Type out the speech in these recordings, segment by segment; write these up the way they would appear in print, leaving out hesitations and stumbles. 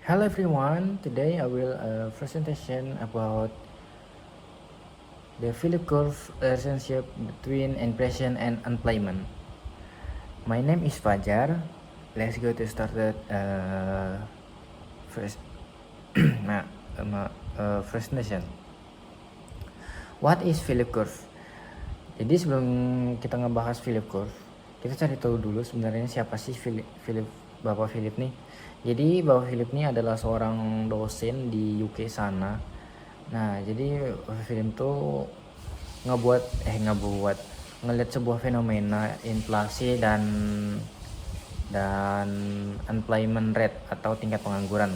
Hello everyone, today I will presentation about the Philip curve relationship between inflation and unemployment. My name is Fajar. Let's go to start the first nah, presentation. What is Philip curve? Jadi sebelum kita ngebahas Philip curve, kita cari tahu dulu sebenarnya siapa sih Bapak Philip nih. Jadi Bapak Philip ini adalah seorang dosen di UK sana. Nah, jadi Bapak Philip tuh ngelihat sebuah fenomena inflasi dan unemployment rate atau tingkat pengangguran.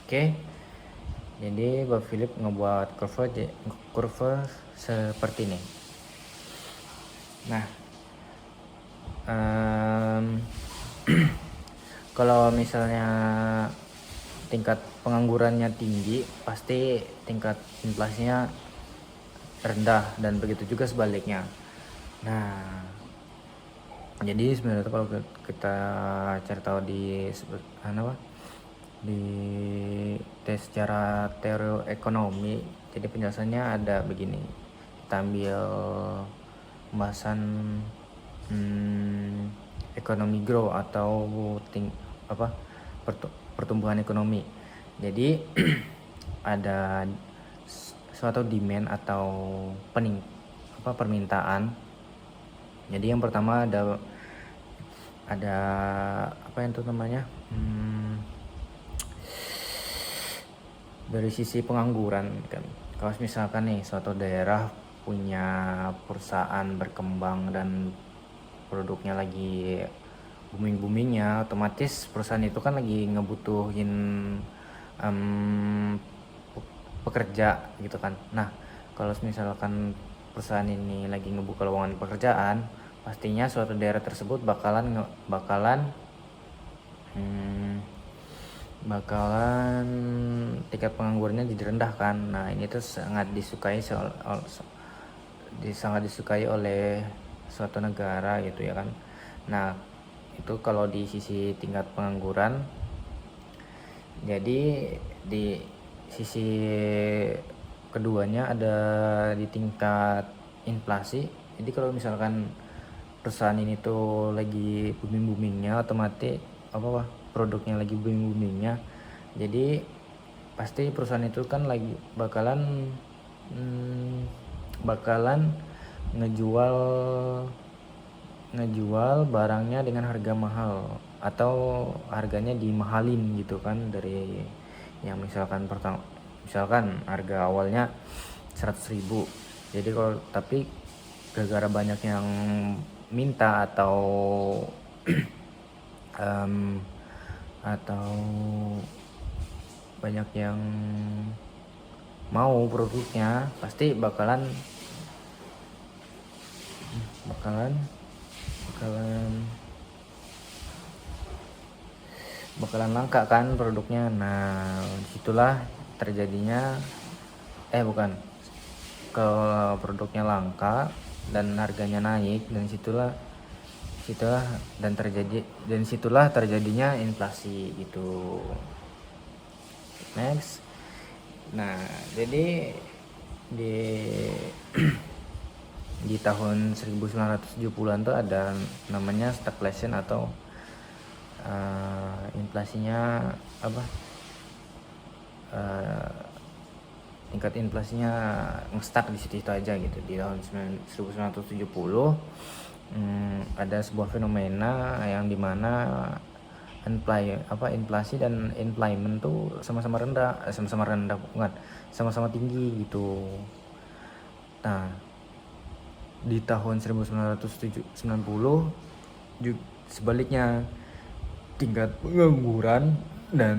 Oke. Jadi Bapak Philip ngebuat kurva seperti ini. Nah, kalau misalnya tingkat penganggurannya tinggi, pasti tingkat inflasinya rendah, dan begitu juga sebaliknya. Nah, jadi sebenarnya kalau kita cari tahu di tes secara teori ekonomi, jadi penjelasannya ada begini. Kita ambil pembahasan ekonomi grow atau pertumbuhan ekonomi. Jadi ada suatu demand atau permintaan. Jadi yang pertama ada apa yang itu namanya dari sisi pengangguran kan. Kalau misalkan nih suatu daerah punya perusahaan berkembang dan produknya lagi boomingnya, otomatis perusahaan itu kan lagi ngebutuhin pekerja gitu kan. Nah, kalau misalkan perusahaan ini lagi ngebuka lowongan pekerjaan, pastinya suatu daerah tersebut bakalan tingkat penganggurannya jadi rendah kan. Nah, ini tuh sangat disukai oleh suatu negara gitu ya kan. Nah, itu kalau di sisi tingkat pengangguran. Jadi di sisi keduanya ada di tingkat inflasi. Jadi kalau misalkan perusahaan ini tuh lagi boomingnya, otomatis produknya lagi boomingnya, jadi pasti perusahaan itu kan lagi bakalan ngejual barangnya dengan harga mahal atau harganya dimahalin gitu kan, dari yang misalkan harga awalnya 100.000. Jadi tapi gara-gara banyak yang minta atau atau banyak yang mau produknya, pasti bakalan langka kan produknya. Nah, disitulah terjadinya kalau produknya langka dan harganya naik, dan situlah terjadinya inflasi itu. Next. Nah, jadi di tahun 1970-an tuh ada namanya stagflation atau inflasinya tingkat inflasinya nge-stuck di situ aja gitu. Di tahun 1970 ada sebuah fenomena yang dimana inflasi dan employment tuh sama-sama tinggi gitu. Nah, di tahun 1990 sebaliknya, tingkat pengangguran dan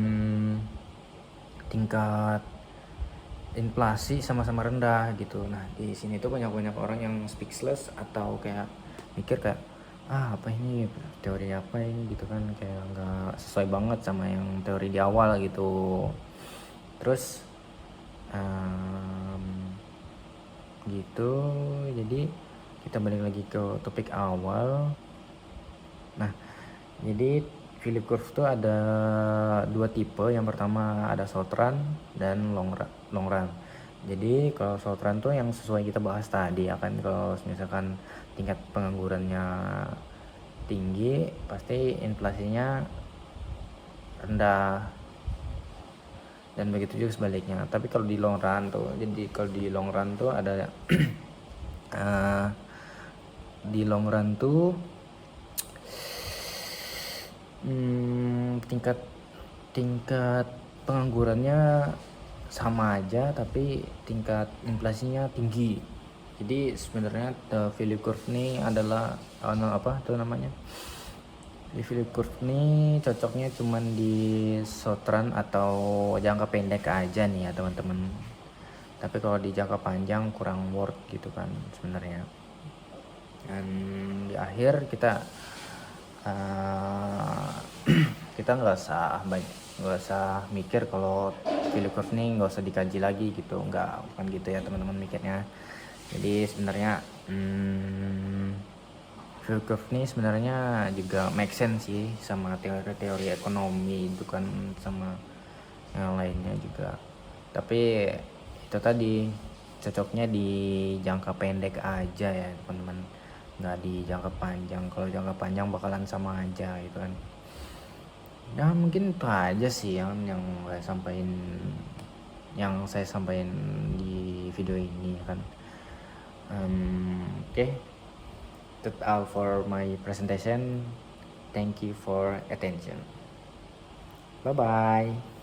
tingkat inflasi sama-sama rendah gitu. Nah, di sini tuh banyak orang yang speechless atau kayak mikir kayak apa ini, teori apa ini gitu kan, kayak nggak sesuai banget sama yang teori di awal gitu. Terus gitu. Jadi kita balik lagi ke topik awal. Nah, jadi Philip curve tuh ada dua tipe. Yang pertama ada short run dan long run. Jadi kalau short run tuh yang sesuai kita bahas tadi ya kan, kalau misalkan tingkat penganggurannya tinggi pasti inflasinya rendah, dan begitu juga sebaliknya. Tapi kalau di long run tuh, jadi kalau di long run tuh ada di long run tuh tingkat penganggurannya sama aja tapi tingkat inflasinya tinggi. Jadi sebenarnya Philip curve ini adalah apa tuh namanya, di Philip curve ini cocoknya cuman di short run atau jangka pendek aja nih ya teman-teman. Tapi kalau di jangka panjang kurang worth gitu kan sebenarnya. Dan di akhir kita kita nggak usah mikir kalau Philip curve ini nggak usah dikaji lagi gitu, bukan gitu ya teman-teman mikirnya. Jadi sebenarnya Philip curve ini sebenarnya juga make sense sih sama teori-teori ekonomi itu kan, sama yang lainnya juga. Tapi itu tadi cocoknya di jangka pendek aja ya teman-teman, nggak di jangka panjang. Kalau jangka panjang bakalan sama aja gitu kan. Ya mungkin itu aja sih yang saya sampaikan di video ini kan. Okay, that's all for my presentation. Thank you for attention. Bye bye.